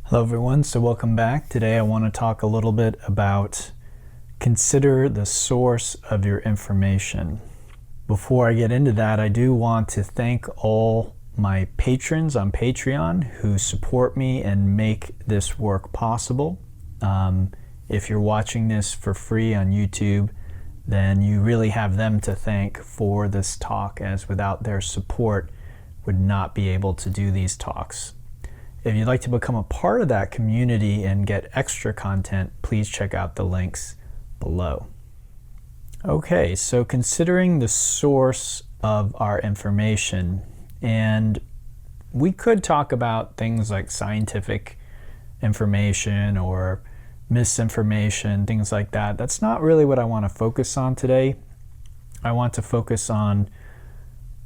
Hello everyone, so welcome back. Today I want to talk a little bit about consider the source of your information. Before I get into that, I do want to thank all my patrons on Patreon who support me and make this work possible. If you're watching this for free on YouTube, then you really have them to thank for this talk, as without their support would not be able to do these talks. If you'd like to become a part of that community and get extra content, please check out the links below. Okay, so considering the source of our information, and we could talk about things like scientific information or misinformation, things like that. That's not really what I want to focus on today. I want to focus on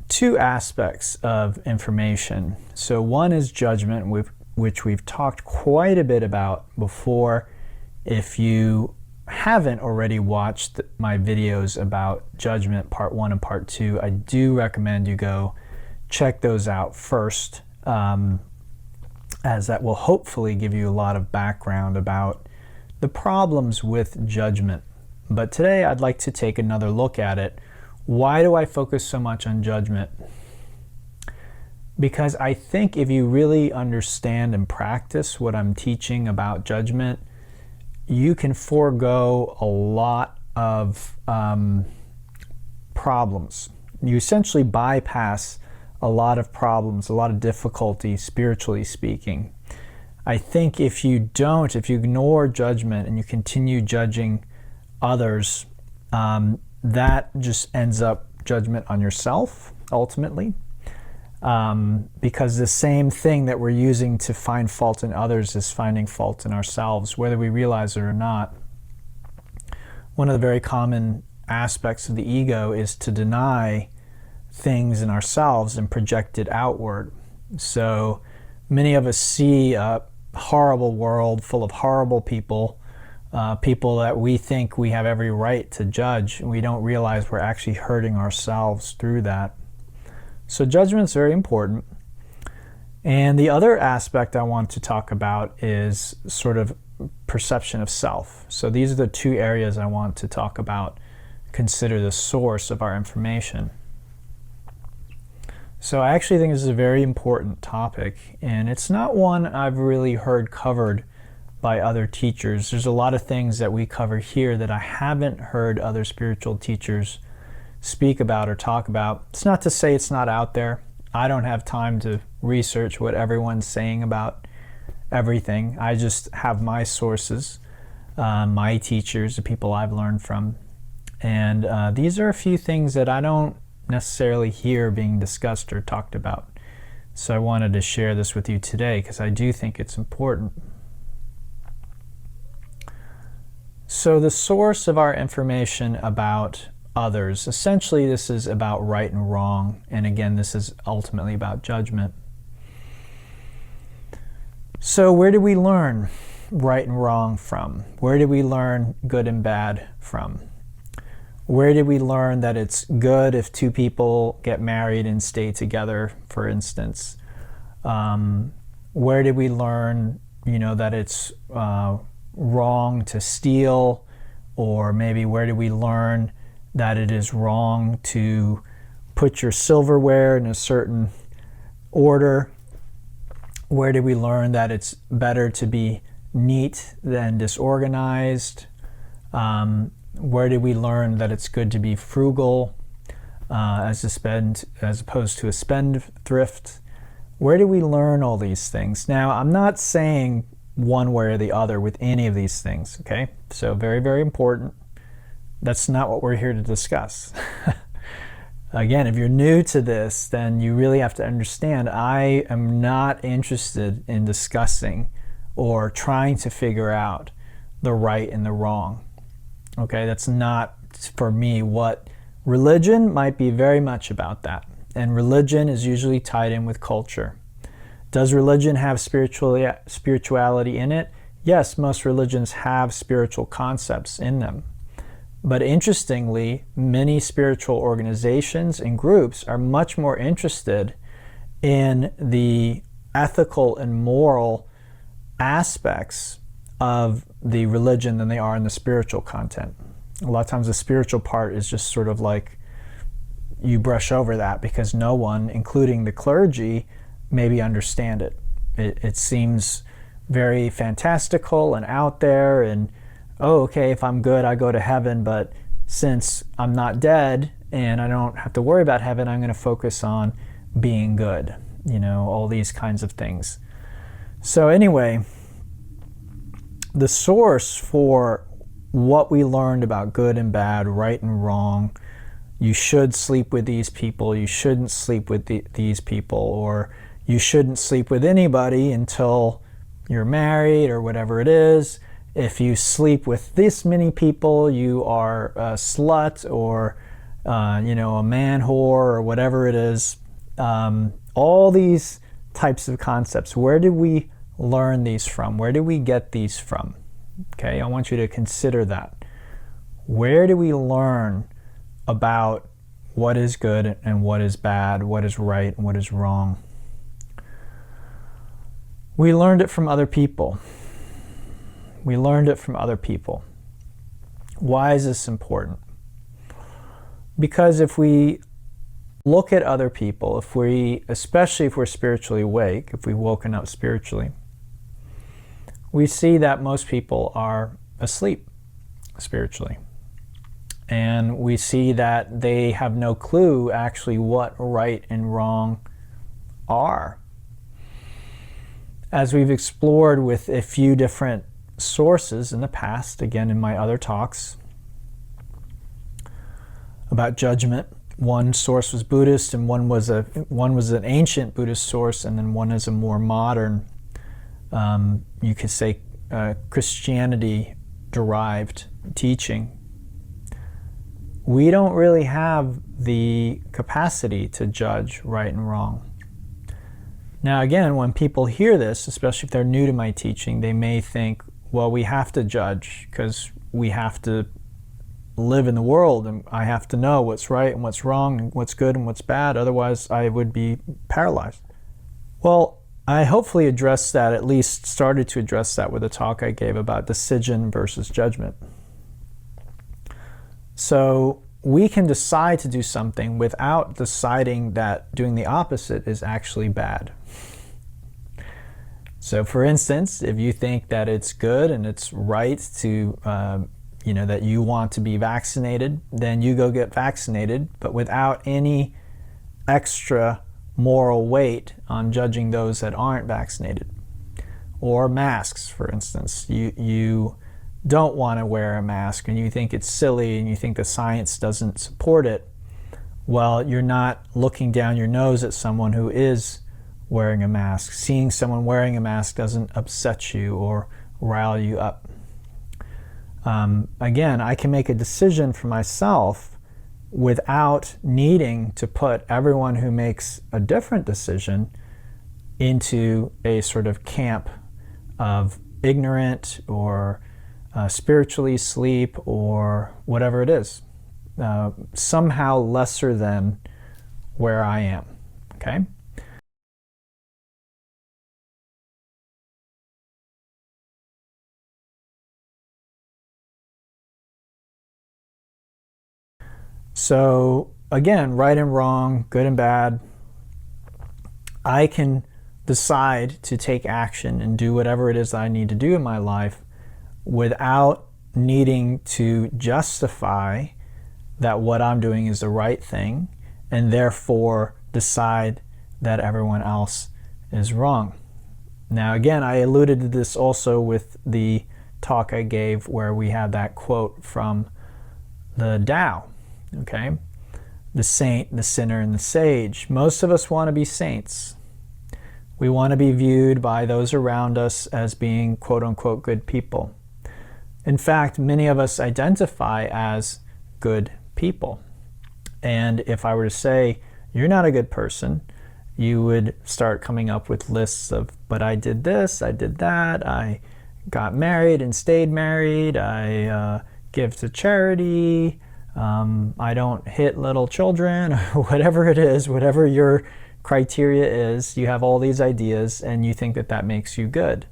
two aspects of information. So one is judgment, which we've talked quite a bit about before. If you haven't already watched my videos about judgment, part 1 and part 2, I do recommend you go check those out first, as that will hopefully give you a lot of background about the problems with judgment. But today I'd like to take another look at it. Why do I focus so much on judgment? Because I think if you really understand and practice what I'm teaching about judgment, you can forego a lot of problems. You essentially bypass a lot of problems, a lot of difficulty, spiritually speaking. I think if you ignore judgment and you continue judging others, that just ends up judgment on yourself, ultimately. Because the same thing that we're using to find fault in others is finding fault in ourselves, whether we realize it or not. One of the very common aspects of the ego is to deny things in ourselves and project it outward. So many of us see a horrible world full of horrible people, people that we think we have every right to judge, and we don't realize we're actually hurting ourselves through that. So judgment is very important. And the other aspect I want to talk about is sort of perception of self. So these are the two areas I want to talk about, consider the source of our information. So I actually think this is a very important topic, and it's not one I've really heard covered by other teachers. There's a lot of things that we cover here that I haven't heard other spiritual teachers speak about or talk about. It's not to say it's not out there. I don't have time to research what everyone's saying about everything. I just have my sources, my teachers, the people I've learned from. And these are a few things that I don't necessarily hear being discussed or talked about. So I wanted to share this with you today because I do think it's important. So the source of our information about others, essentially this is about right and wrong, and again this is ultimately about judgment. So where do we learn right and wrong from? Where do we learn good and bad from? Where did we learn that it's good if two people get married and stay together, for instance? Where did we learn, that it's wrong to steal? Or maybe where did we learn that it is wrong to put your silverware in a certain order? Where did we learn that it's better to be neat than disorganized? Where did we learn that it's good to be frugal as opposed to a spendthrift? Where did we learn all these things? Now, I'm not saying one way or the other with any of these things, okay? So very, very important. That's not what we're here to discuss. Again, if you're new to this, then you really have to understand I am not interested in discussing or trying to figure out the right and the wrong. Okay, that's not for me. What religion might be very much about that. And religion is usually tied in with culture. Does religion have spirituality in it? Yes, most religions have spiritual concepts in them. But interestingly, many spiritual organizations and groups are much more interested in the ethical and moral aspects of the religion than they are in the spiritual content. A lot of times the spiritual part is just sort of like you brush over that because no one, including the clergy, maybe understand it. It seems very fantastical and out there, and oh, okay, if I'm good, I go to heaven, but since I'm not dead and I don't have to worry about heaven, I'm going to focus on being good, all these kinds of things. So anyway, the source for what we learned about good and bad, right and wrong, you should sleep with these people, you shouldn't sleep with these people, or you shouldn't sleep with anybody until you're married or whatever it is. If you sleep with this many people, you are a slut or a man whore or whatever it is. All these types of concepts, where did we learn these from? Where did we get these from? Okay, I want you to consider that. Where do we learn about what is good and what is bad, what is right and what is wrong? We learned it from other people. We learned it from other people. Why is this important? Because if we look at other people, especially if we're spiritually awake, if we've woken up spiritually, we see that most people are asleep spiritually. And we see that they have no clue actually what right and wrong are. As we've explored with a few different sources in the past, again in my other talks about judgment, one source was Buddhist and one was an ancient Buddhist source, and then one is a more modern, you could say Christianity derived teaching. We don't really have the capacity to judge right and wrong. Now again, when people hear this, especially if they're new to my teaching, they may think, well, we have to judge because we have to live in the world and I have to know what's right and what's wrong and what's good and what's bad, otherwise I would be paralyzed. Well, I hopefully addressed that, at least started to address that with a talk I gave about decision versus judgment. So we can decide to do something without deciding that doing the opposite is actually bad. So for instance, if you think that it's good and it's right to, that you want to be vaccinated, then you go get vaccinated, but without any extra moral weight on judging those that aren't vaccinated. Or masks, for instance. You don't want to wear a mask and you think it's silly and you think the science doesn't support it. Well, you're not looking down your nose at someone who is wearing a mask. Seeing someone wearing a mask doesn't upset you or rile you up. Again, I can make a decision for myself without needing to put everyone who makes a different decision into a sort of camp of ignorant or spiritually asleep or whatever it is. Somehow lesser than where I am. Okay? So again, right and wrong, good and bad, I can decide to take action and do whatever it is I need to do in my life without needing to justify that what I'm doing is the right thing and therefore decide that everyone else is wrong. Now again, I alluded to this also with the talk I gave where we had that quote from the Tao. Okay, the saint, the sinner, and the sage. Most of us want to be saints. We want to be viewed by those around us as being quote-unquote good people. In fact, many of us identify as good people. And if I were to say, you're not a good person, you would start coming up with lists of, but I did this, I did that, I got married and stayed married, I give to charity, I don't hit little children, or whatever it is, whatever your criteria is, you have all these ideas and you think that that makes you good.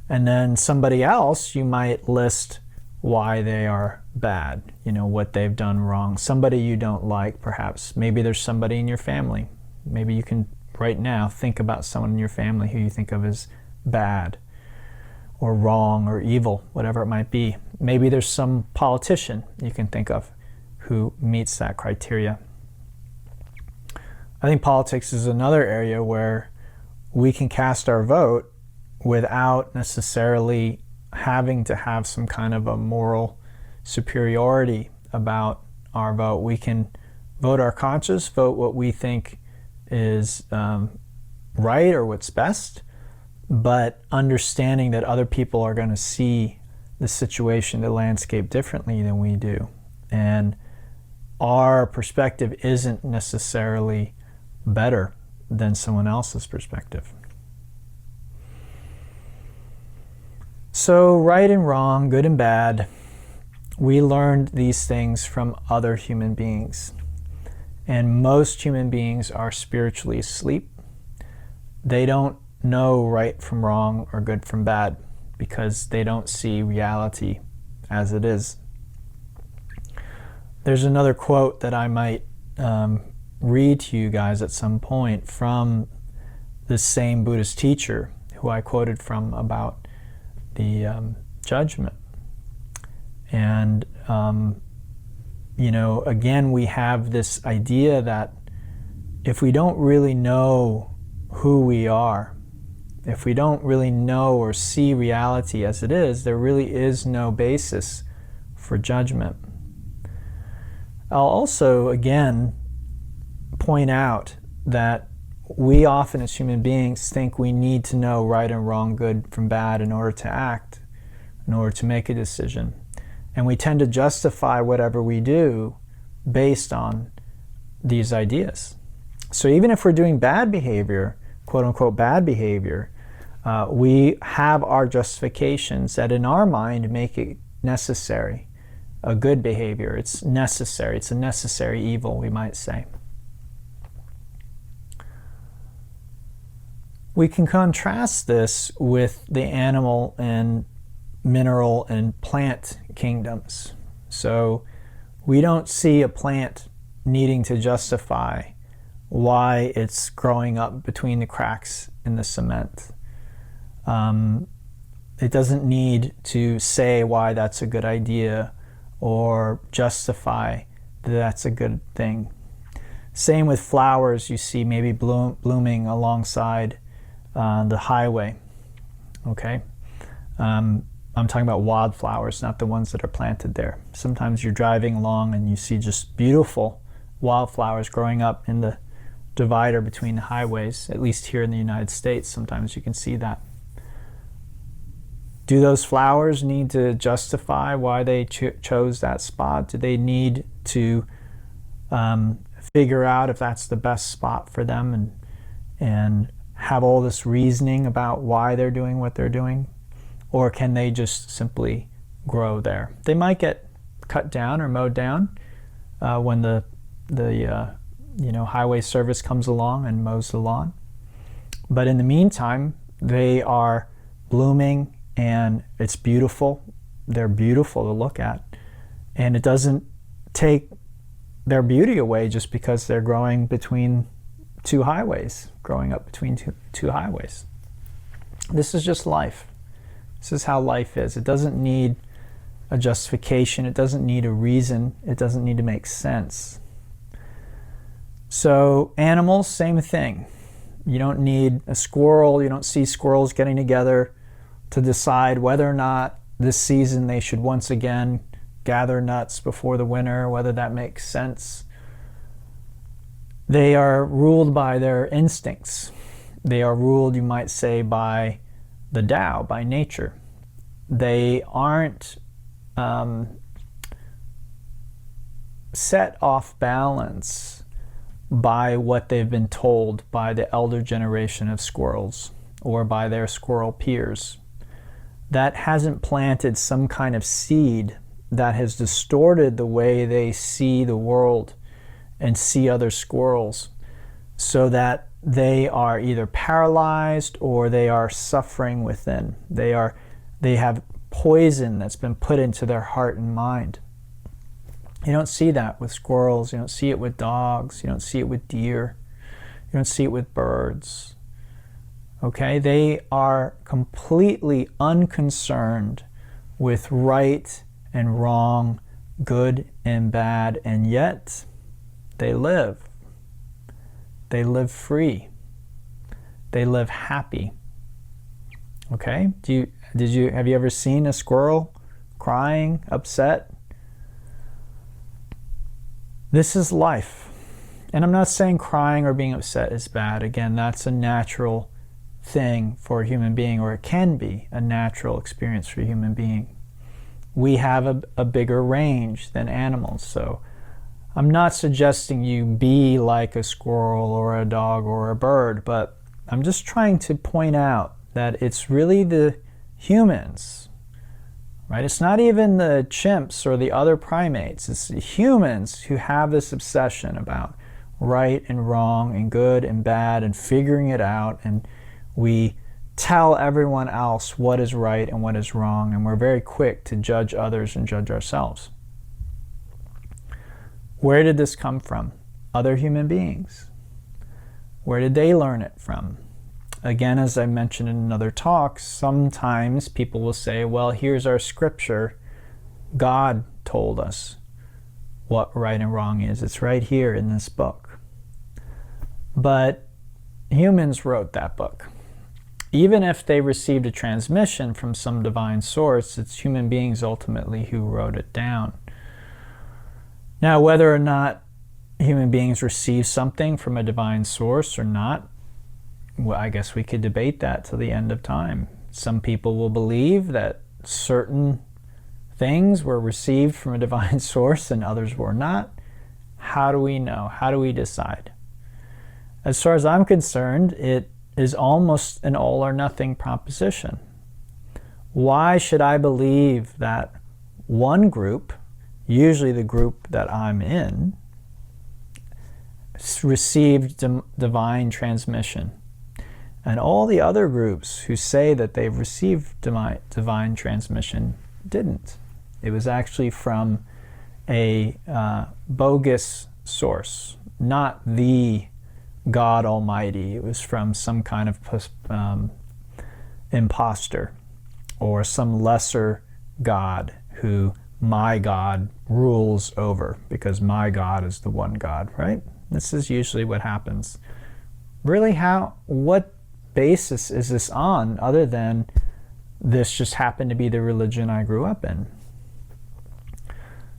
And then somebody else, you might list why they are bad, what they've done wrong. Somebody you don't like, perhaps. Maybe there's somebody in your family. Maybe you can, right now, think about someone in your family who you think of as bad or wrong or evil, whatever it might be. Maybe there's some politician you can think of who meets that criteria. I think politics is another area where we can cast our vote without necessarily having to have some kind of a moral superiority about our vote. We can vote our conscience, vote what we think is right or what's best, but understanding that other people are going to see the situation, the landscape differently than we do. And our perspective isn't necessarily better than someone else's perspective. So right and wrong, good and bad, we learned these things from other human beings. And most human beings are spiritually asleep. They don't know right from wrong or good from bad because they don't see reality as it is. There's another quote that I might read to you guys at some point from this same Buddhist teacher who I quoted from about the judgment. And again, we have this idea that if we don't really know who we are, if we don't really know or see reality as it is, there really is no basis for judgment. I'll also, again, point out that we often as human beings think we need to know right and wrong, good from bad in order to act, in order to make a decision. And we tend to justify whatever we do based on these ideas. So even if we're doing bad behavior, quote unquote bad behavior, we have our justifications that in our mind make it necessary, a good behavior. It's necessary. It's a necessary evil, we might say. We can contrast this with the animal and mineral and plant kingdoms. So we don't see a plant needing to justify why it's growing up between the cracks in the cement. It doesn't need to say why that's a good idea or justify that that's a good thing. Same with flowers you see maybe blooming alongside the highway. Okay? I'm talking about wildflowers, not the ones that are planted there. Sometimes you're driving along and you see just beautiful wildflowers growing up in the divider between the highways, at least here in the United States. Sometimes you can see that. Do those flowers need to justify why they chose that spot? Do they need to figure out if that's the best spot for them and have all this reasoning about why they're doing what they're doing? Or can they just simply grow there? They might get cut down or mowed down when the highway service comes along and mows the lawn. But in the meantime, they are blooming and it's beautiful. They're beautiful to look at. And it doesn't take their beauty away just because they're growing between two highways, growing up between two highways. This is just life. This is how life is. It doesn't need a justification. It doesn't need a reason. It doesn't need to make sense. So animals, same thing. You don't need a squirrel. You don't see squirrels getting together to decide whether or not this season they should once again gather nuts before the winter, whether that makes sense. They are ruled by their instincts. They are ruled, you might say, by the Tao, by nature. They aren't set off balance by what they've been told by the elder generation of squirrels or by their squirrel peers. That hasn't planted some kind of seed that has distorted the way they see the world and see other squirrels, so that they are either paralyzed or they are suffering within. They have poison that's been put into their heart and mind. You don't see that with squirrels. You don't see it with dogs. You don't see it with deer. You don't see it with birds. Okay? They are completely unconcerned with right and wrong, good and bad, and yet they live. They live free. They live happy. Okay? Have you ever seen a squirrel crying, upset? This is life. And I'm not saying crying or being upset is bad. Again, that's a natural thing for a human being, or it can be a natural experience for a human being. We have a bigger range than animals, so I'm not suggesting you be like a squirrel or a dog or a bird, but I'm just trying to point out that it's really the humans, right? It's not even the chimps or the other primates. It's the humans who have this obsession about right and wrong and good and bad and figuring it out, and we tell everyone else what is right and what is wrong, and we're very quick to judge others and judge ourselves. Where did this come from? Other human beings. Where did they learn it from? Again, as I mentioned in another talk, sometimes people will say, well, here's our scripture. God told us what right and wrong is. It's right here in this book. But humans wrote that book. Even if they received a transmission from some divine source, it's human beings ultimately who wrote it down. Now, whether or not human beings receive something from a divine source or not, well, I guess we could debate that till the end of time. Some people will believe that certain things were received from a divine source and others were not. How do we know? How do we decide? As far as I'm concerned, it is almost an all or nothing proposition. Why should I believe that one group, usually the group that I'm in, received divine transmission, and all the other groups who say that they've received divine transmission didn't? It was actually from a bogus source, not the God Almighty. It was from some kind of imposter or some lesser God who my God rules over, because my God is the one God, right? This is usually what happens. Really, what basis is this on other than this just happened to be the religion I grew up in?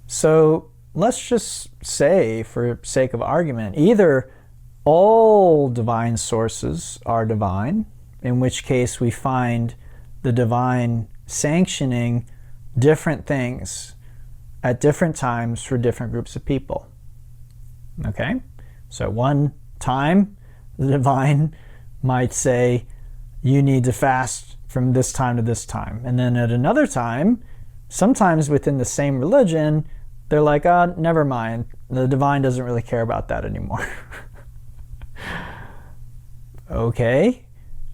So let's just say, for sake of argument, either all divine sources are divine, in which case we find the divine sanctioning different things at different times for different groups of people. Okay? So one time, the divine might say, you need to fast from this time to this time. And then at another time, sometimes within the same religion, they're like, oh, never mind. The divine doesn't really care about that anymore. Okay.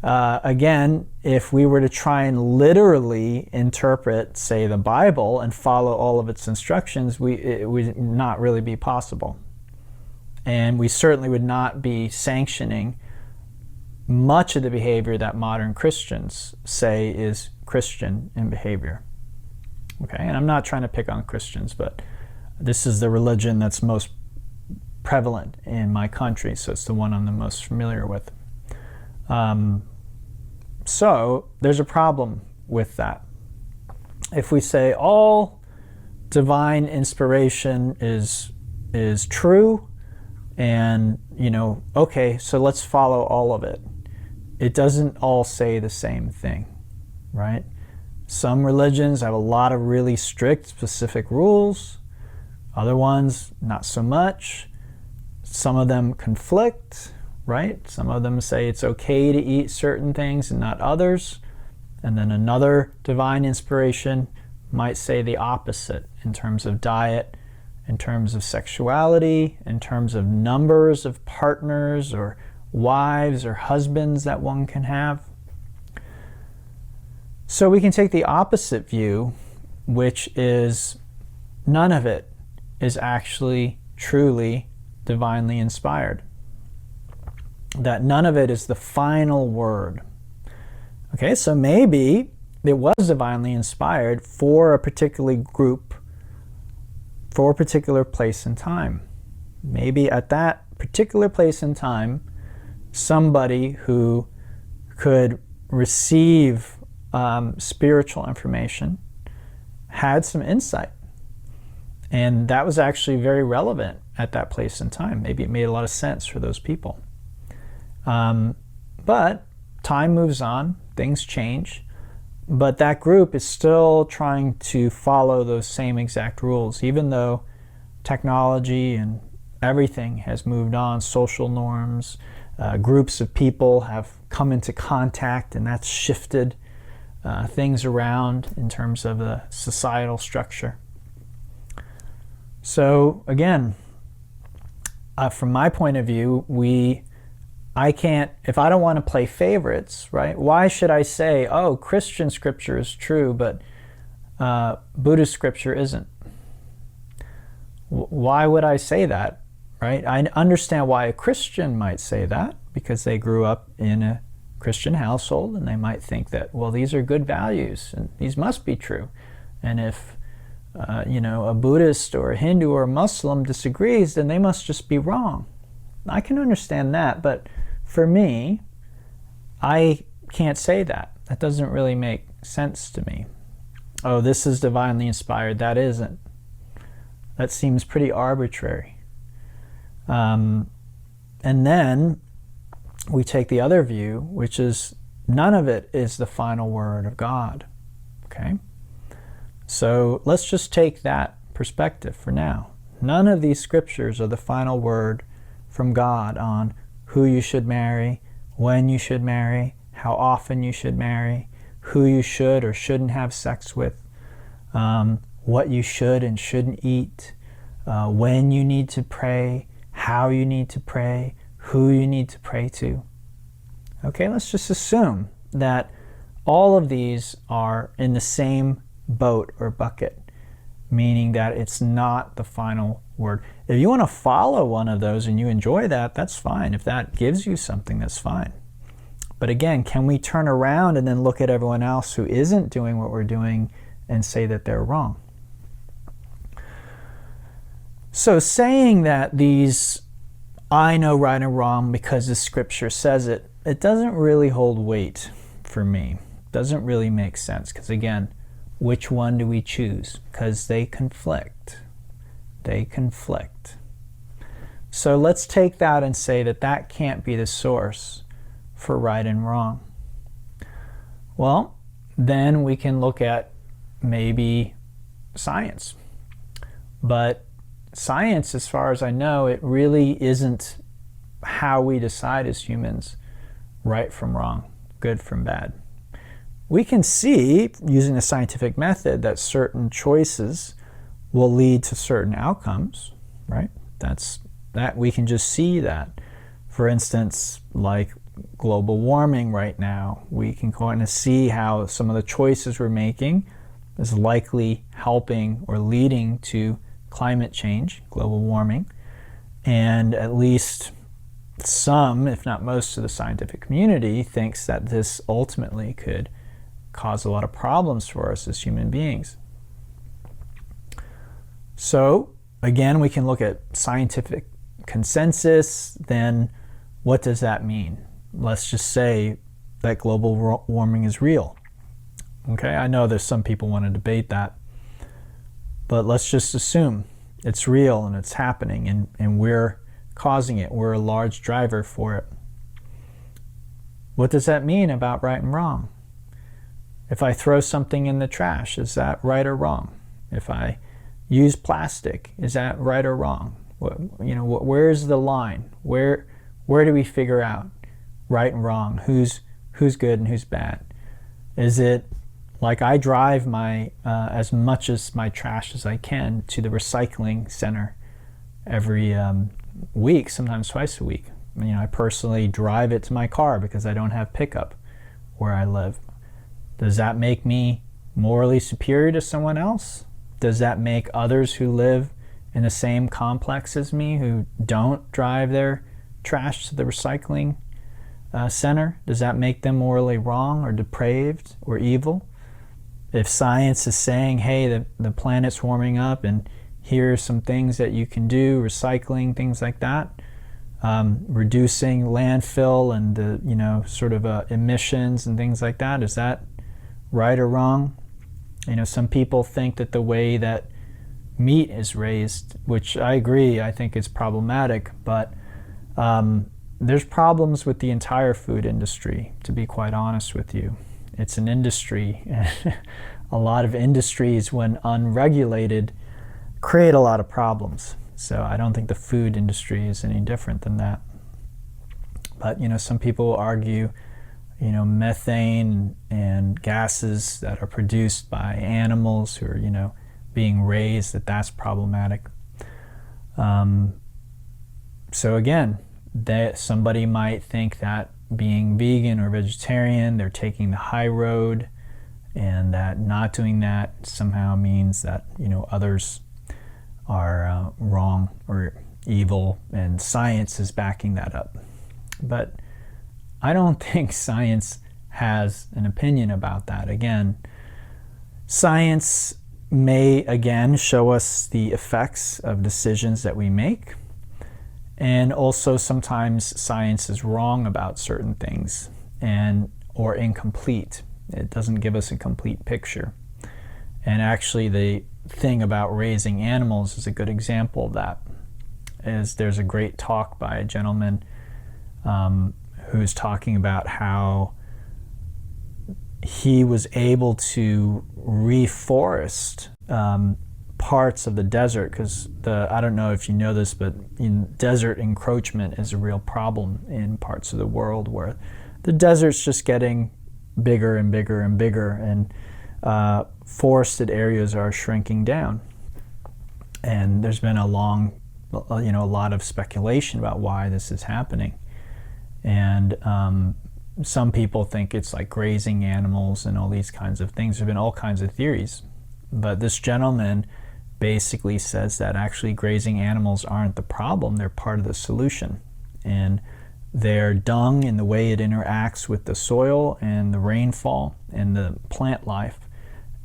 Again, if we were to try and literally interpret, say, the Bible and follow all of its instructions, it would not really be possible. And we certainly would not be sanctioning much of the behavior that modern Christians say is Christian in behavior. Okay, and I'm not trying to pick on Christians, but this is the religion that's most prevalent in my country, so it's the one I'm the most familiar with. So there's a problem with that. If we say all divine inspiration is true, and okay, so let's follow all of it. It doesn't all say the same thing, right? Some religions have a lot of really strict, specific rules. Other ones, not so much. Some of them conflict, right? Some of them say it's okay to eat certain things and not others. And then another divine inspiration might say the opposite in terms of diet, in terms of sexuality, in terms of numbers of partners or wives or husbands that one can have. So we can take the opposite view, which is none of it is actually truly divinely inspired. That none of it is the final word. Okay, so maybe it was divinely inspired for a particular group, for a particular place and time. Maybe at that particular place and time, somebody who could receive spiritual information had some insight. And that was actually very relevant at that place and time. Maybe it made a lot of sense for those people. But time moves on, things change, but that group is still trying to follow those same exact rules, even though technology and everything has moved on, social norms, groups of people have come into contact, and that's shifted things around in terms of the societal structure. So again, from my point of view, I can't, if I don't want to play favorites, right? Why should I say, oh, Christian scripture is true, but Buddhist scripture isn't? Why would I say that, right? I understand why a Christian might say that, because they grew up in a Christian household and they might think that, well, these are good values and these must be true. And if a Buddhist or a Hindu or a Muslim disagrees, then they must just be wrong. I can understand that, but for me, I can't say that. That doesn't really make sense to me. Oh, this is divinely inspired, that isn't. That seems pretty arbitrary. And then we take the other view, which is none of it is the final word of God. Okay? So let's just take that perspective for now. None of these scriptures are the final word from God on who you should marry, when you should marry, how often you should marry, who you should or shouldn't have sex with, what you should and shouldn't eat, when you need to pray, how you need to pray, who you need to pray to. Okay, let's just assume that all of these are in the same boat or bucket, meaning that it's not the final word. If you want to follow one of those and you enjoy that, that's fine. If that gives you something, that's fine. But again, can we turn around and then look at everyone else who isn't doing what we're doing and say that they're wrong? So saying that these, I know right and wrong because the scripture says it, it doesn't really hold weight for me. It doesn't really make sense, because again, which one do we choose? Because they conflict. They conflict. So let's take that and say that that can't be the source for right and wrong. Well, then we can look at maybe science. But science, as far as I know, it really isn't how we decide as humans right from wrong, good from bad. We can see, using the scientific method, that certain choices will lead to certain outcomes, right? That we can just see that. For instance, like global warming right now, we can kind of see how some of the choices we're making is likely helping or leading to climate change, global warming, and at least some, if not most of the scientific community thinks that this ultimately could cause a lot of problems for us as human beings. So again, we can look at scientific consensus. Then what does that mean? Let's just say that global warming is real. Okay, I know there's some people want to debate that, but let's just assume it's real and it's happening, and we're causing it. We're a large driver for it. What does that mean about right and wrong? If I throw something in the trash, is that right or wrong? If I use plastic, is that right or wrong? Where's the line? Where do we figure out right and wrong? Who's good and who's bad? Is it like I drive my as much as my trash as I can to the recycling center every week, sometimes twice a week, I personally drive it to my car because I don't have pickup where I live. Does that make me morally superior to someone else? Does that make others who live in the same complex as me, who don't drive their trash to the recycling center, does that make them morally wrong or depraved or evil? If science is saying, hey, the planet's warming up and here are some things that you can do, recycling, things like that, reducing landfill and the sort of emissions and things like that, is that right or wrong? Some people think that the way that meat is raised, which I agree, I think is problematic, but there's problems with the entire food industry, to be quite honest with you. It's an industry. A lot of industries, when unregulated, create a lot of problems. So I don't think the food industry is any different than that. But some people argue methane and gases that are produced by animals who are being raised, that's problematic. So again, somebody might think that being vegan or vegetarian, they're taking the high road, and that not doing that somehow means that others are wrong or evil, and science is backing that up. But I don't think science has an opinion about that. Again, science may again show us the effects of decisions that we make, and also sometimes science is wrong about certain things or incomplete. It doesn't give us a complete picture. And actually the thing about raising animals is a good example of that. There's a great talk by a gentleman who's talking about how he was able to reforest parts of the desert, because I don't know if you know this, but desert encroachment is a real problem in parts of the world where the desert's just getting bigger and bigger and bigger, and forested areas are shrinking down. And there's been a lot of speculation about why this is happening. And some people think it's like grazing animals and all these kinds of things. There have been all kinds of theories. But this gentleman basically says that actually grazing animals aren't the problem, they're part of the solution. And their dung and the way it interacts with the soil and the rainfall and the plant life,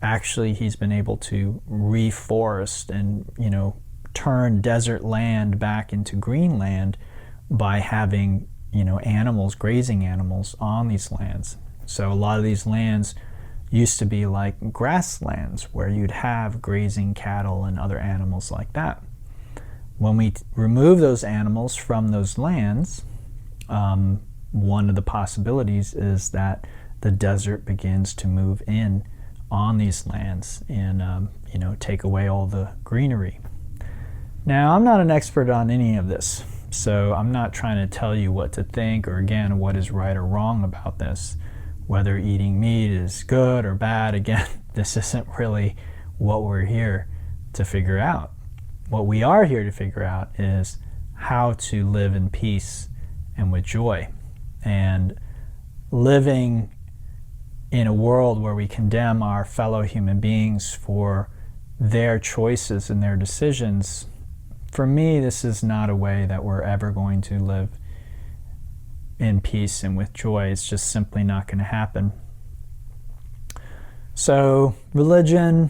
actually he's been able to reforest and turn desert land back into green land by having animals, grazing animals on these lands. So a lot of these lands used to be like grasslands where you'd have grazing cattle and other animals like that. When we remove those animals from those lands, one of the possibilities is that the desert begins to move in on these lands and take away all the greenery. Now, I'm not an expert on any of this, so I'm not trying to tell you what to think or again what is right or wrong about this, whether eating meat is good or bad. Again, this isn't really what we're here to figure out. What we are here to figure out is how to live in peace and with joy. And living in a world where we condemn our fellow human beings for their choices and their decisions, for me, this is not a way that we're ever going to live in peace and with joy. It's just simply not going to happen. So, religion,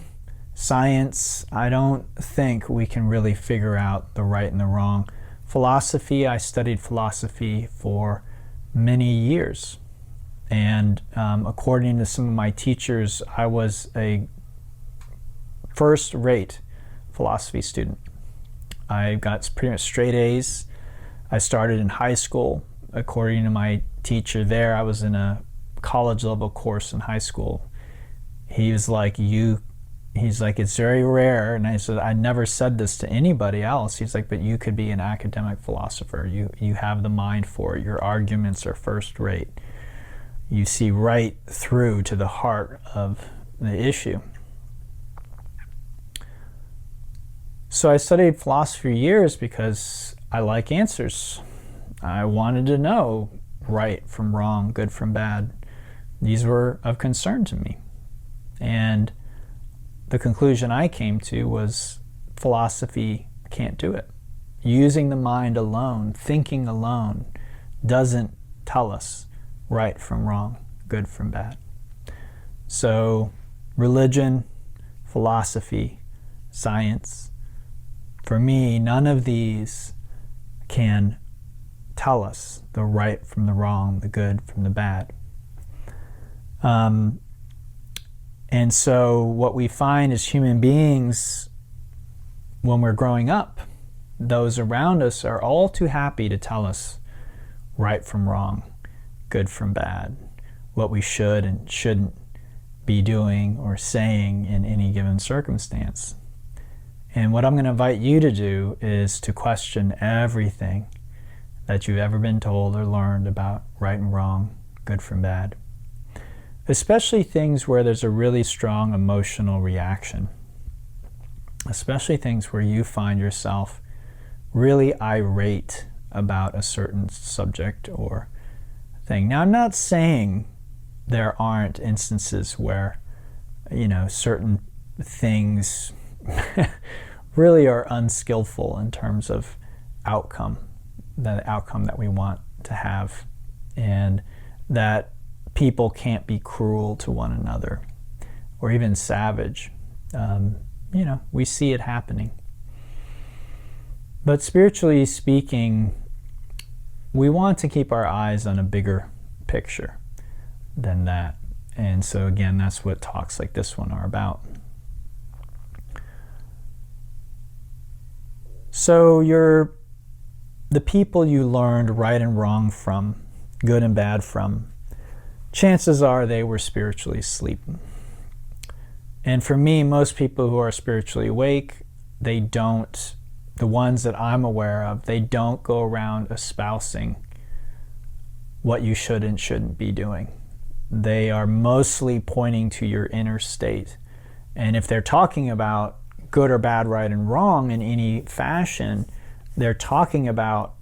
science, I don't think we can really figure out the right and the wrong. Philosophy, I studied philosophy for many years. And according to some of my teachers, I was a first-rate philosophy student. I got pretty much straight A's. I started in high school. According to my teacher there, I was in a college-level course in high school. He was like, he's like, it's very rare. And I said, I never said this to anybody else. He's like, but you could be an academic philosopher. You have the mind for it. Your arguments are first-rate. You see right through to the heart of the issue. So I studied philosophy for years because I like answers. I wanted to know right from wrong, good from bad. These were of concern to me. And the conclusion I came to was philosophy can't do it. Using the mind alone, thinking alone, doesn't tell us right from wrong, good from bad. So religion, philosophy, science, for me, none of these can tell us the right from the wrong, the good from the bad. And so what we find as human beings when we're growing up, those around us are all too happy to tell us right from wrong, good from bad, what we should and shouldn't be doing or saying in any given circumstance. And what I'm going to invite you to do is to question everything that you've ever been told or learned about right and wrong, good from bad. Especially things where there's a really strong emotional reaction. Especially things where you find yourself really irate about a certain subject or thing. Now, I'm not saying there aren't instances where, certain things really are unskillful in terms of outcome, the outcome that we want to have, and that people can't be cruel to one another or even savage. We see it happening. But spiritually speaking, we want to keep our eyes on a bigger picture than that. And so again, that's what talks like this one are about. So the people you learned right and wrong from, good and bad from, chances are they were spiritually asleep. And for me, most people who are spiritually awake, the ones that I'm aware of, they don't go around espousing what you should and shouldn't be doing. They are mostly pointing to your inner state. And if they're talking about good or bad, right and wrong in any fashion, they're talking about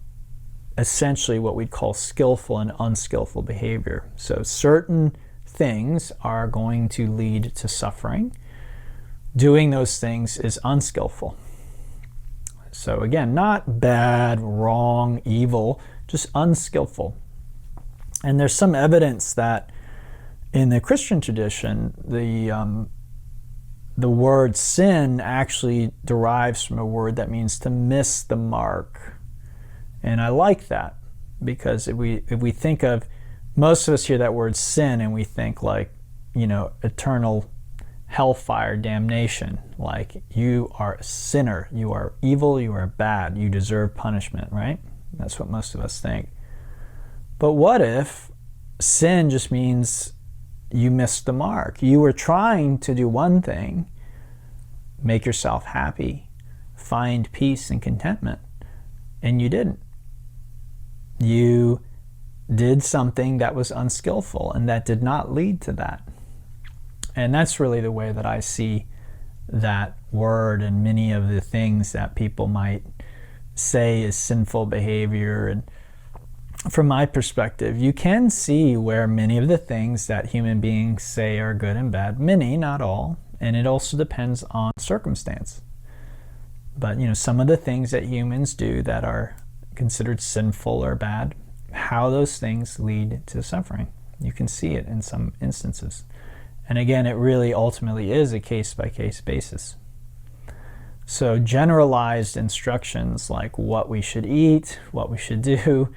essentially what we'd call skillful and unskillful behavior. So certain things are going to lead to suffering. Doing those things is unskillful. So again, not bad, wrong, evil, just unskillful. And there's some evidence that in the Christian tradition, the word sin actually derives from a word that means to miss the mark. And I like that, because if we think of, most of us hear that word sin and we think like, eternal hellfire damnation, like you are a sinner, you are evil, you are bad, you deserve punishment, right? That's what most of us think. But what if sin just means you missed the mark? You were trying to do one thing, make yourself happy, find peace and contentment, and you didn't. You did something that was unskillful, and that did not lead to that. And that's really the way that I see that word and many of the things that people might say is sinful behavior. And from my perspective, you can see where many of the things that human beings say are good and bad, many, not all, and it also depends on circumstance. But some of the things that humans do that are considered sinful or bad, how those things lead to suffering. You can see it in some instances. And again, it really ultimately is a case-by-case basis. So generalized instructions like what we should eat, what we should do,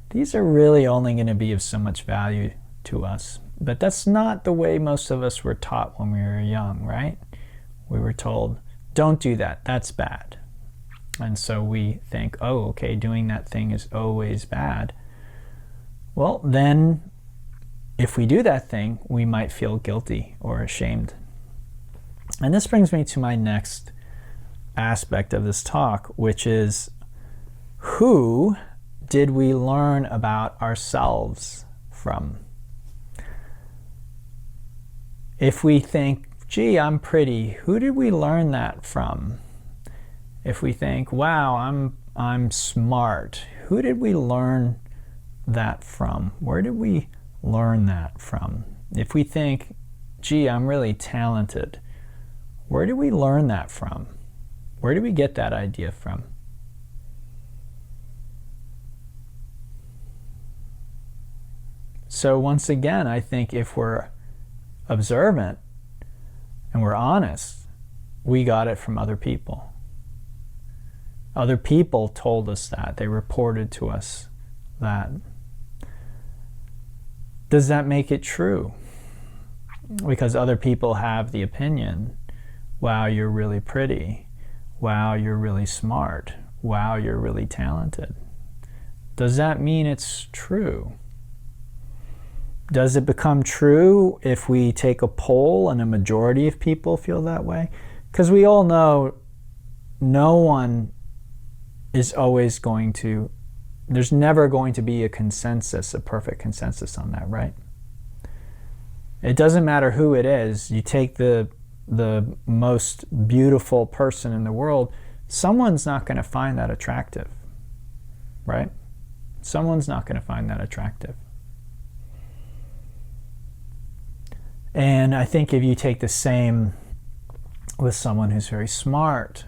these are really only going to be of so much value to us. But that's not the way most of us were taught when we were young, right? We were told, don't do that, that's bad. And so we think, oh, okay, doing that thing is always bad. Well, then if we do that thing, we might feel guilty or ashamed. And this brings me to my next aspect of this talk, which is, who did we learn about ourselves from? If we think, gee, I'm pretty, who did we learn that from? If we think, wow, I'm smart. Who did we learn that from? Where did we learn that from? If we think, gee, I'm really talented, where did we learn that from? Where did we get that idea from? So once again, I think if we're observant and we're honest, we got it from other people. Other people told us that. They reported to us that. Does that make it true? Because other people have the opinion, wow, you're really pretty. Wow, you're really smart. Wow, you're really talented. Does that mean it's true? Does it become true if we take a poll and a majority of people feel that way? Because we all know no one is always going to, there's never going to be a consensus, a perfect consensus on that, right? It doesn't matter who it is. You take the most beautiful person in the world, someone's not going to find that attractive, right? Someone's not going to find that attractive. And I think if you take the same with someone who's very smart,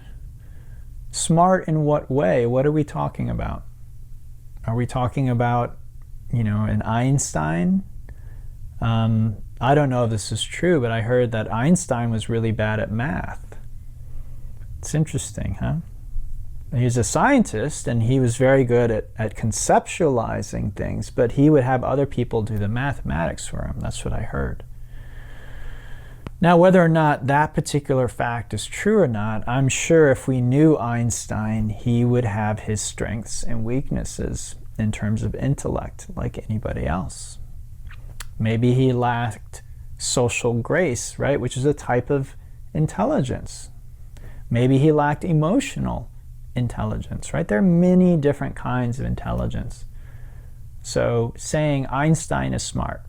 smart in what way? What are we talking about? Are we talking about, an Einstein? I don't know if this is true, but I heard that Einstein was really bad at math. It's interesting, huh? He's a scientist, and he was very good at conceptualizing things, but he would have other people do the mathematics for him. That's what I heard. Now, whether or not that particular fact is true or not, I'm sure if we knew Einstein, he would have his strengths and weaknesses in terms of intellect like anybody else. Maybe he lacked social grace, right, which is a type of intelligence. Maybe he lacked emotional intelligence, right? There are many different kinds of intelligence. So saying Einstein is smart,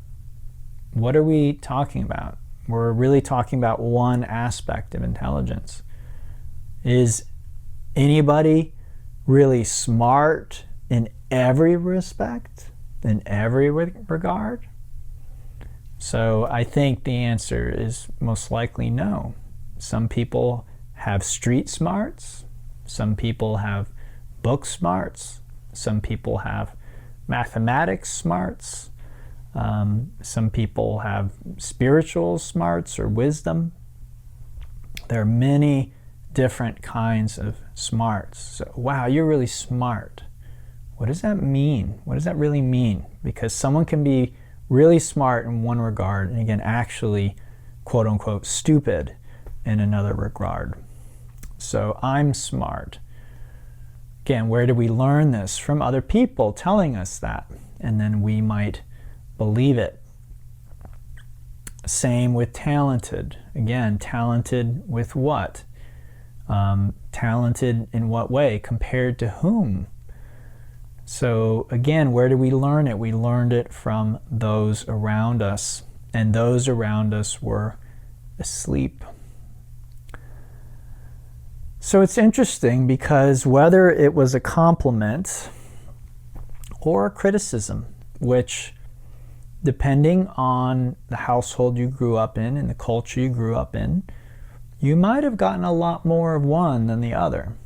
what are we talking about? We're really talking about one aspect of intelligence. Is anybody really smart in every respect, in every regard? So I think the answer is most likely no. Some people have street smarts. Some people have book smarts. Some people have mathematics smarts. Some people have spiritual smarts or wisdom. There are many different kinds of smarts. So, wow, you're really smart. What does that mean? What does that really mean? Because someone can be really smart in one regard and again, actually, quote unquote, stupid in another regard. So I'm smart. Again, where do we learn this? From other people telling us that. And then we might believe it. Same with talented. Again, talented with what? Talented in what way? Compared to whom? So again, where do we learn it? We learned it from those around us, and those around us were asleep. So it's interesting because whether it was a compliment or a criticism, which depending on the household you grew up in and the culture you grew up in, you might have gotten a lot more of one than the other.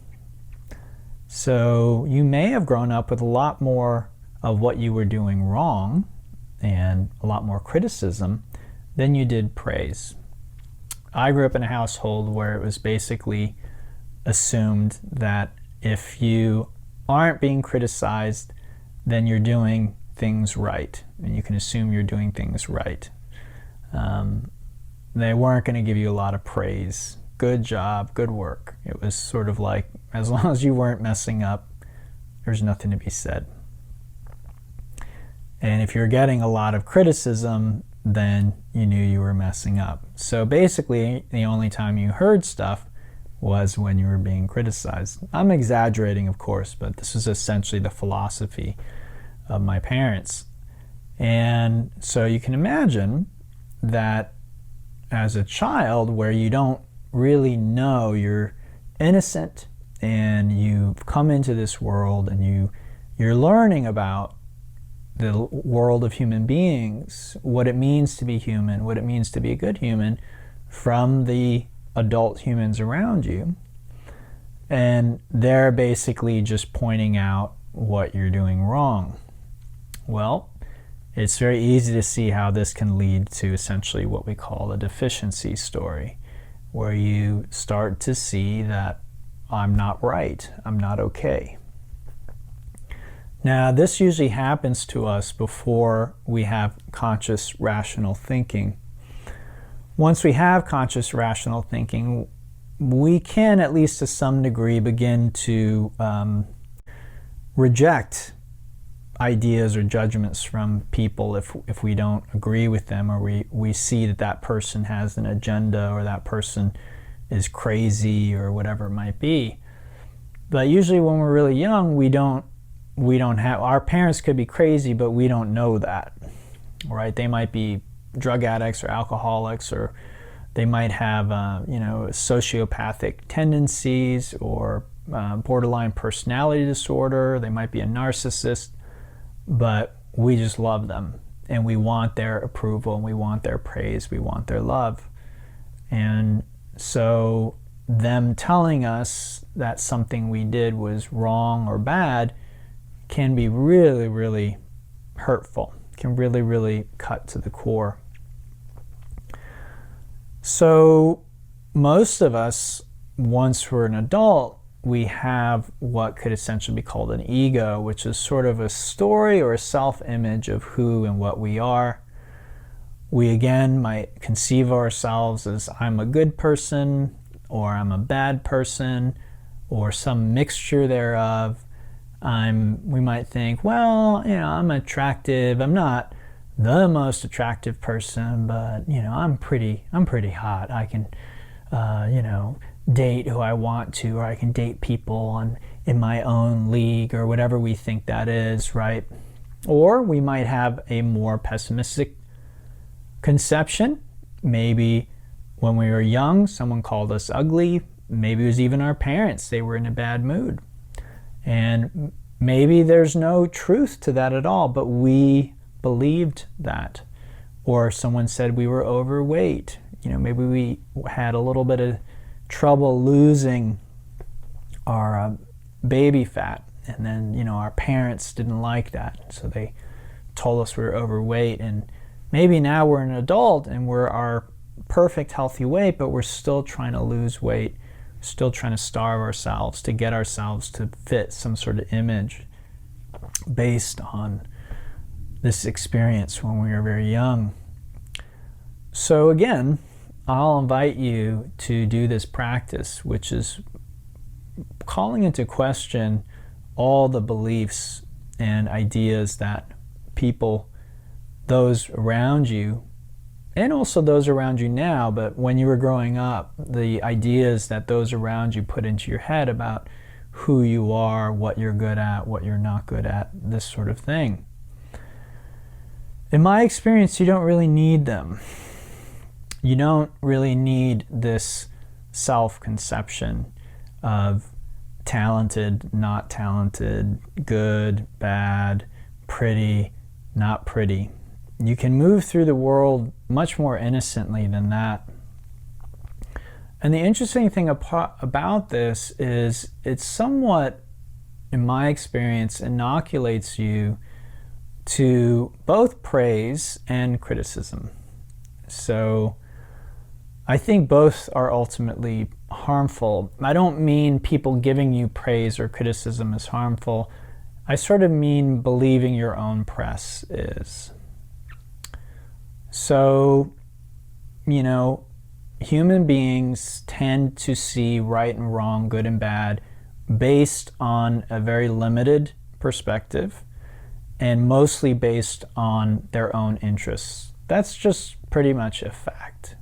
So you may have grown up with a lot more of what you were doing wrong and a lot more criticism than you did praise. I grew up in a household where it was basically assumed that if you aren't being criticized, then you're doing things right, and you can assume you're doing things right. They weren't going to give you a lot of praise. Good job, good work. It was sort of like, as long as you weren't messing up, there's nothing to be said. And if you're getting a lot of criticism, then you knew you were messing up. So basically, the only time you heard stuff was when you were being criticized. I'm exaggerating, of course, but this is essentially the philosophy of my parents. And so you can imagine that as a child, where you don't really know, you're innocent and you've come into this world and you're learning about the world of human beings, what it means to be human, what it means to be a good human from the adult humans around you. And they're basically just pointing out what you're doing wrong. Well, it's very easy to see how this can lead to essentially what we call a deficiency story, where you start to see that I'm not right, I'm not okay. Now, this usually happens to us before we have conscious, rational thinking. Once we have conscious, rational thinking, we can, at least to some degree, begin to reject ideas or judgments from people if we don't agree with them, or we see that that person has an agenda, or that person is crazy, or whatever it might be. But usually when we're really young, we don't have, our parents could be crazy, but we don't know that, right? They might be drug addicts or alcoholics, or they might have sociopathic tendencies, or borderline personality disorder. They might be a narcissist, but we just love them, and we want their approval, and we want their praise, we want their love. And so them telling us that something we did was wrong or bad can be really, really hurtful, can really, really cut to the core. So most of us, once we're an adult, we have what could essentially be called an ego, which is sort of a story or a self-image of who and what we are. We again might conceive ourselves as I'm a good person, or I'm a bad person, or some mixture thereof. We might think, well, I'm attractive. I'm not the most attractive person, but I'm pretty hot. I can date who I want to, or I can date people in my own league, or whatever we think that is, right? Or we might have a more pessimistic conception. Maybe when we were young, someone called us ugly. Maybe it was even our parents. They were in a bad mood. And maybe there's no truth to that at all, but we believed that. Or someone said we were overweight. Maybe we had a little bit of trouble losing our baby fat, and then our parents didn't like that, so they told us we were overweight. And maybe now we're an adult and we're our perfect healthy weight, but we're still trying to lose weight, still trying to starve ourselves to get ourselves to fit some sort of image based on this experience when we were very young. So again, I'll invite you to do this practice, which is calling into question all the beliefs and ideas that people, those around you, and also those around you now, but when you were growing up, the ideas that those around you put into your head about who you are, what you're good at, what you're not good at, this sort of thing. In my experience, you don't really need them. You don't really need this self-conception of talented, not talented, good, bad, pretty, not pretty. You can move through the world much more innocently than that. And the interesting thing about this is it somewhat, in my experience, inoculates you to both praise and criticism. So I think both are ultimately harmful. I don't mean people giving you praise or criticism is harmful. I sort of mean believing your own press is. So, human beings tend to see right and wrong, good and bad, based on a very limited perspective, and mostly based on their own interests. That's just pretty much a fact.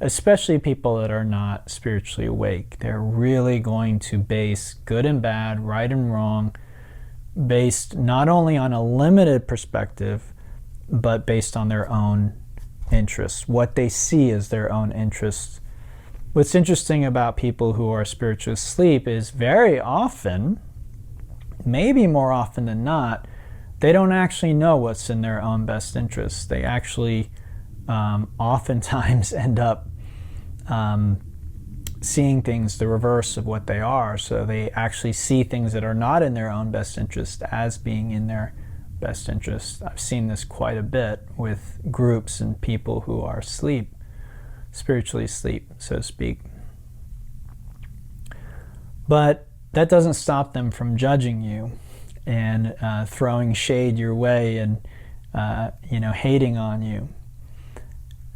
Especially people that are not spiritually awake. They're really going to base good and bad, right and wrong, based not only on a limited perspective, but based on their own interests, what they see as their own interests. What's interesting about people who are spiritually asleep is very often, maybe more often than not, they don't actually know what's in their own best interest. They actually oftentimes end up seeing things the reverse of what they are. So they actually see things that are not in their own best interest as being in their best interest. I've seen this quite a bit with groups and people who are asleep, spiritually asleep, so to speak. But that doesn't stop them from judging you and throwing shade your way and hating on you.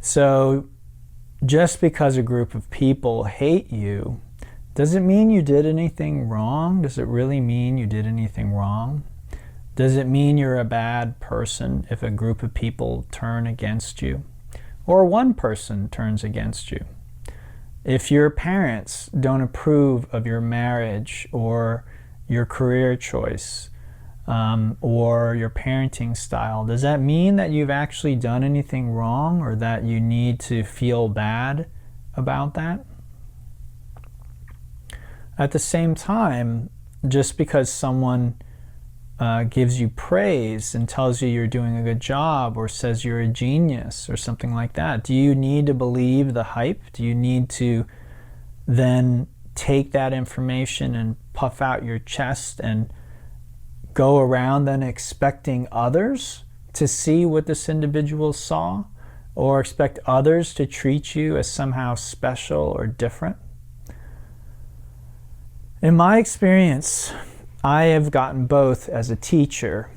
So just because a group of people hate you, does it mean you did anything wrong? Does it really mean you did anything wrong? Does it mean you're a bad person if a group of people turn against you? Or one person turns against you? If your parents don't approve of your marriage or your career choice or your parenting style, does that mean that you've actually done anything wrong or that you need to feel bad about that? At the same time, just because someone gives you praise and tells you you're doing a good job or says you're a genius or something like that, do you need to believe the hype? Do you need to then take that information and puff out your chest and go around then expecting others to see what this individual saw, or expect others to treat you as somehow special or different? In my experience, I have gotten both as a teacher.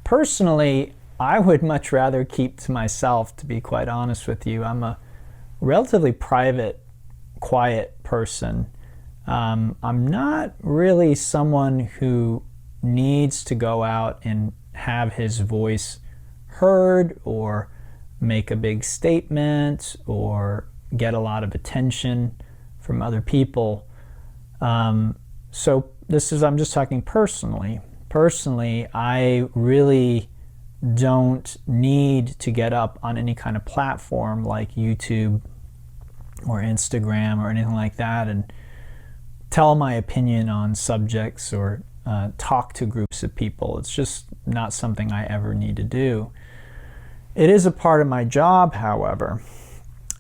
Personally, I would much rather keep to myself, to be quite honest with you. I'm a relatively private, quiet person. I'm not really someone who needs to go out and have his voice heard or make a big statement or get a lot of attention from other people. So I'm just talking personally. Personally, I really don't need to get up on any kind of platform like YouTube or Instagram or anything like that and tell my opinion on subjects or talk to groups of people. It's just not something I ever need to do. It is a part of my job, however,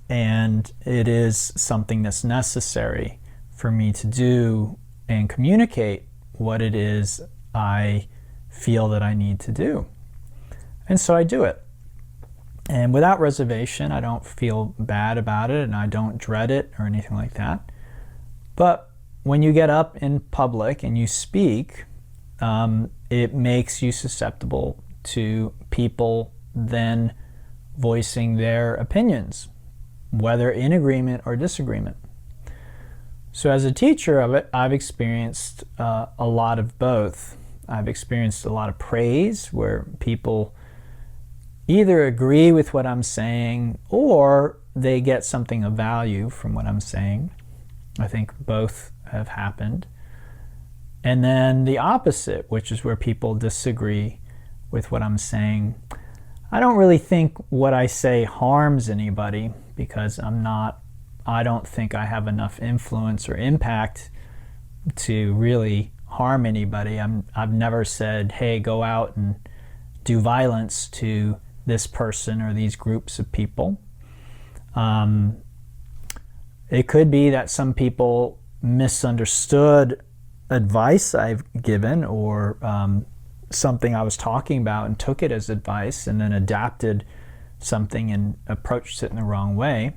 and it is something that's necessary for me to do and communicate what it is I feel that I need to do. And so I do it. And without reservation, I don't feel bad about it and I don't dread it or anything like that. But when you get up in public and you speak, it makes you susceptible to people then voicing their opinions, whether in agreement or disagreement. So as a teacher of it, I've experienced a lot of both. I've experienced a lot of praise where people either agree with what I'm saying or they get something of value from what I'm saying. I think both have happened. And then the opposite, which is where people disagree with what I'm saying. I don't really think what I say harms anybody because I don't think I have enough influence or impact to really harm anybody. I've never said, hey, go out and do violence to this person or these groups of people. It could be that some people misunderstood advice I've given or something I was talking about and took it as advice and then adapted something and approached it in the wrong way.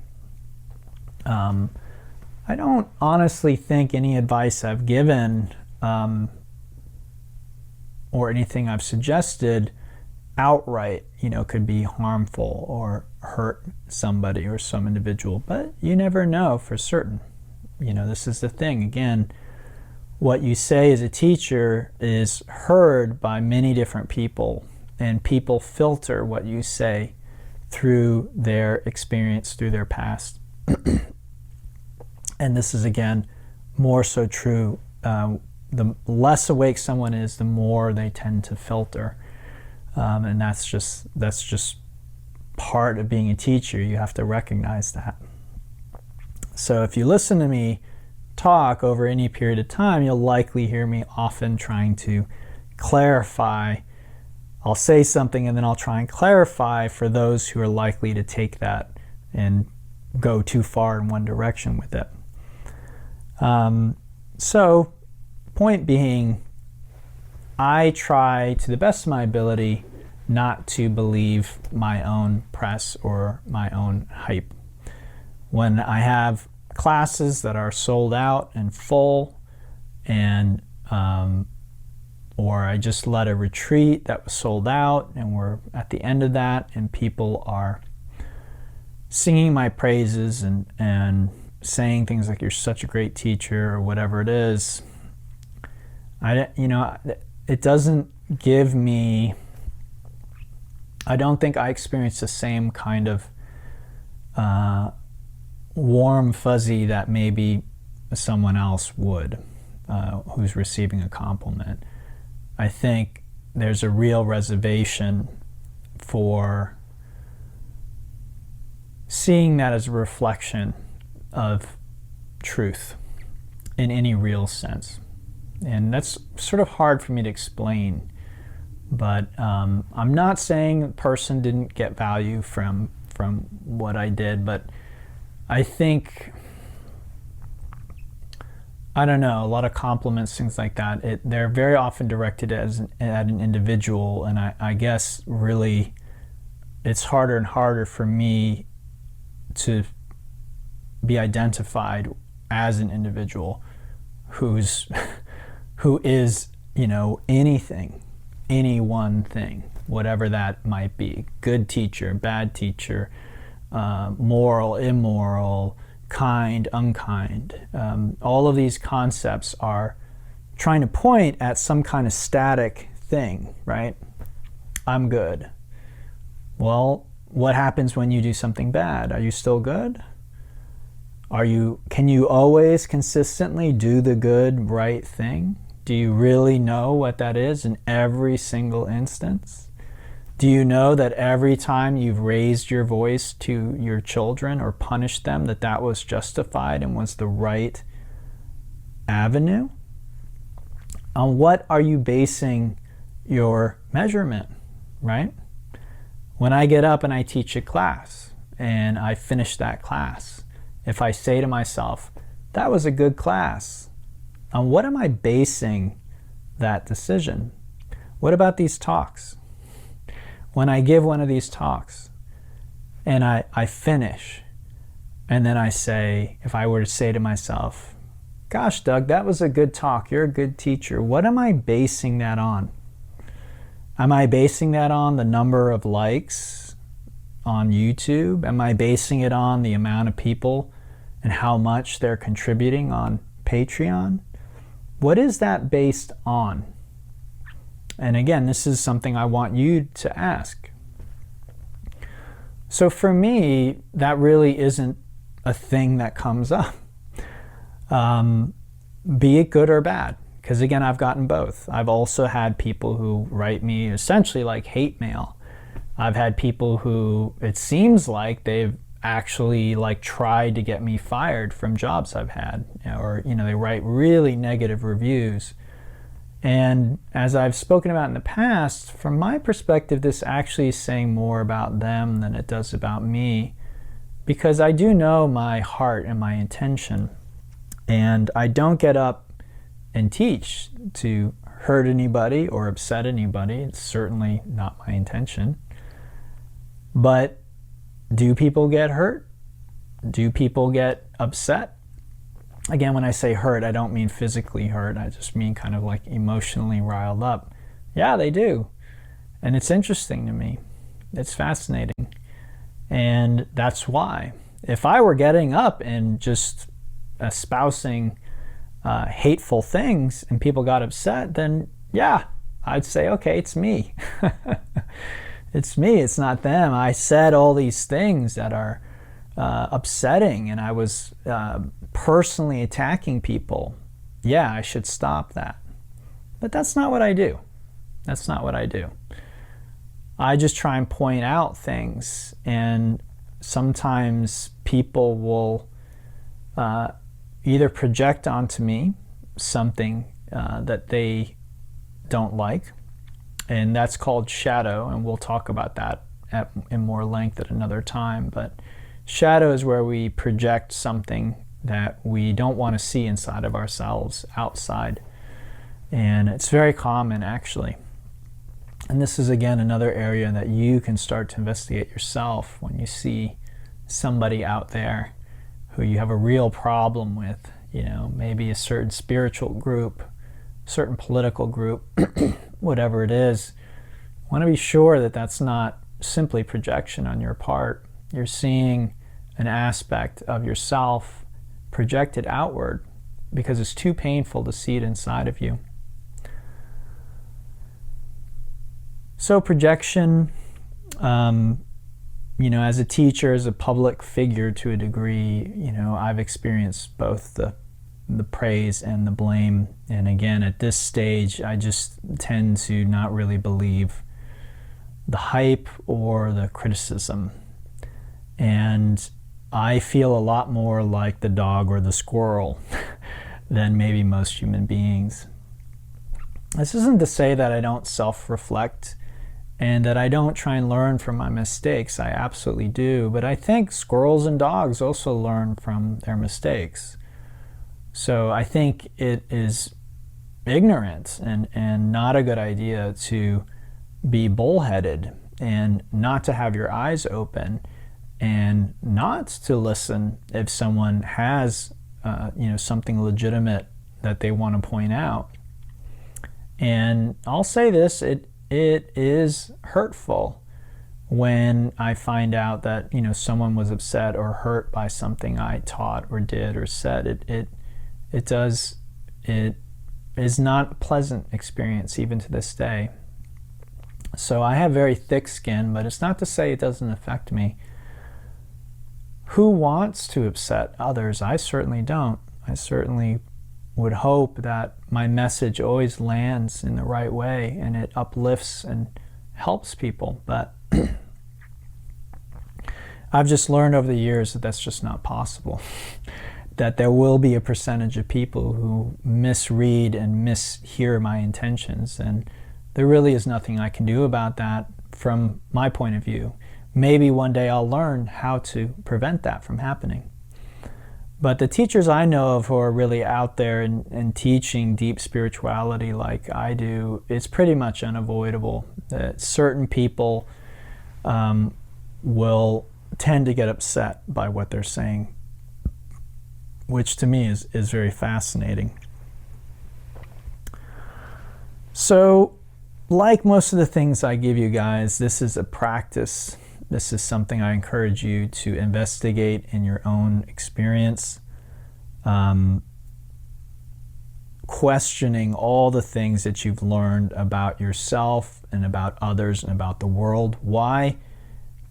I don't honestly think any advice I've given or anything I've suggested outright, could be harmful or hurt somebody or some individual, but you never know for certain. This is the thing. Again, what you say as a teacher is heard by many different people, and people filter what you say through their experience, through their past. And this is, again, more so true. The less awake someone is, the more they tend to filter. And that's just part of being a teacher. You have to recognize that. So if you listen to me talk over any period of time, you'll likely hear me often trying to clarify. I'll say something and then I'll try and clarify for those who are likely to take that and go too far in one direction with it. So, point being, I try to the best of my ability not to believe my own press or my own hype. When I have classes that are sold out and full, and or I just led a retreat that was sold out and we're at the end of that and people are singing my praises and saying things like, you're such a great teacher or whatever it is, it doesn't give me, I don't think I experience the same kind of warm fuzzy that maybe someone else would who's receiving a compliment. I think there's a real reservation for seeing that as a reflection of truth in any real sense. And that's sort of hard for me to explain, but I'm not saying the person didn't get value from what I did, but I think, I don't know, a lot of compliments, things like that, they're very often directed at an individual, and I guess really it's harder and harder for me to be identified as an individual who is anything, any one thing, whatever that might be. Good teacher, bad teacher, moral, immoral, kind, unkind. All of these concepts are trying to point at some kind of static thing, right? I'm good. Well, what happens when you do something bad? Are you still good? Can you always consistently do the good, right thing? Do you really know what that is in every single instance? Do you know that every time you've raised your voice to your children or punished them, that was justified and was the right avenue? On what are you basing your measurement, right? When I get up and I teach a class and I finish that class, if I say to myself, that was a good class, on what am I basing that decision? What about these talks? When I give one of these talks and I finish, and then I say, if I were to say to myself, gosh, Doug, that was a good talk, you're a good teacher, what am I basing that on? Am I basing that on the number of likes on YouTube? Am I basing it on the amount of people and how much they're contributing on Patreon? What is that based on? And again, this is something I want you to ask. So for me, that really isn't a thing that comes up. Be it good or bad. Because again, I've gotten both. I've also had people who write me essentially like hate mail. I've had people who, it seems like they've actually tried to get me fired from jobs I've had, or they write really negative reviews. And as I've spoken about in the past, from my perspective, this actually is saying more about them than it does about me, because I do know my heart and my intention, and I don't get up and teach to hurt anybody or upset anybody. It's certainly not my intention. But do people get hurt? Do people get upset? Again, when I say hurt, I don't mean physically hurt. I just mean kind of emotionally riled up. Yeah, they do. And it's interesting to me. It's fascinating. And that's why. If I were getting up and just espousing hateful things and people got upset, then yeah, I'd say, okay, it's me. It's me, it's not them. I said all these things that are upsetting, and I was personally attacking people. Yeah, I should stop that. But that's not what I do. That's not what I do. I just try and point out things, and sometimes people will either project onto me something that they don't like, and that's called shadow, and we'll talk about that in more length at another time. But shadow is where we project something that we don't want to see inside of ourselves outside, and it's very common actually. And this is again another area that you can start to investigate yourself when you see somebody out there who you have a real problem with, you know, maybe a certain spiritual group, certain political group, whatever it is. You want to be sure that that's not simply projection on your part. You're seeing an aspect of yourself projected outward because it's too painful to see it inside of you. So projection, you know, as a teacher, as a public figure to a degree, you know, I've experienced both the praise and the blame. And again, at this stage, I just tend to not really believe the hype or the criticism. And I feel a lot more like the dog or the squirrel than maybe most human beings. This isn't to say that I don't self-reflect and that I don't try and learn from my mistakes. I absolutely do. But I think squirrels and dogs also learn from their mistakes. So I think it is ignorant and not a good idea to be bullheaded and not to have your eyes open and not to listen if someone has you know, something legitimate that they want to point out. And I'll say this, it is hurtful when I find out that, you know, someone was upset or hurt by something I taught or did or said. It is not a pleasant experience even to this day. So I have very thick skin, but it's not to say it doesn't affect me. Who wants to upset others? I certainly don't. I certainly would hope that my message always lands in the right way and it uplifts and helps people. But I've just learned over the years that that's just not possible. That there will be a percentage of people who misread and mishear my intentions, and there really is nothing I can do about that from my point of view. Maybe one day I'll learn how to prevent that from happening. But the teachers I know of who are really out there and teaching deep spirituality like I do, it's pretty much unavoidable that certain people will tend to get upset by what they're saying, which to me is very fascinating. So, like most of the things I give you guys, this is a practice. This is something I encourage you to investigate in your own experience. Questioning all the things that you've learned about yourself and about others and about the world. Why?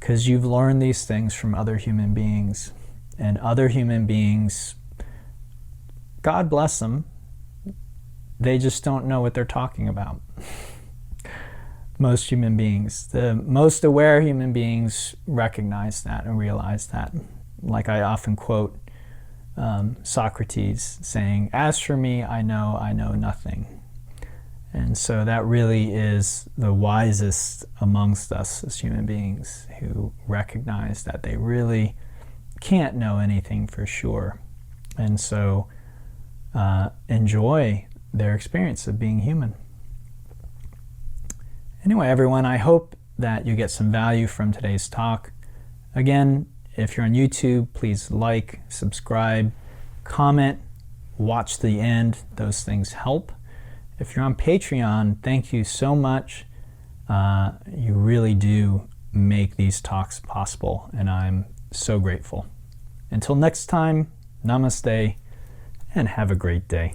Because you've learned these things from other human beings. And other human beings, God bless them, they just don't know what they're talking about. Most human beings, the most aware human beings recognize that and realize that. Like I often quote Socrates saying, "As for me, I know nothing." And so that really is the wisest amongst us as human beings who recognize that they really can't know anything for sure. And so enjoy their experience of being human. Anyway, everyone, I hope that you get some value from today's talk. Again, if you're on YouTube, please like, subscribe, comment, watch the end. Those things help. If you're on Patreon, thank you so much. You really do make these talks possible, and I'm so grateful. Until next time, namaste, and have a great day.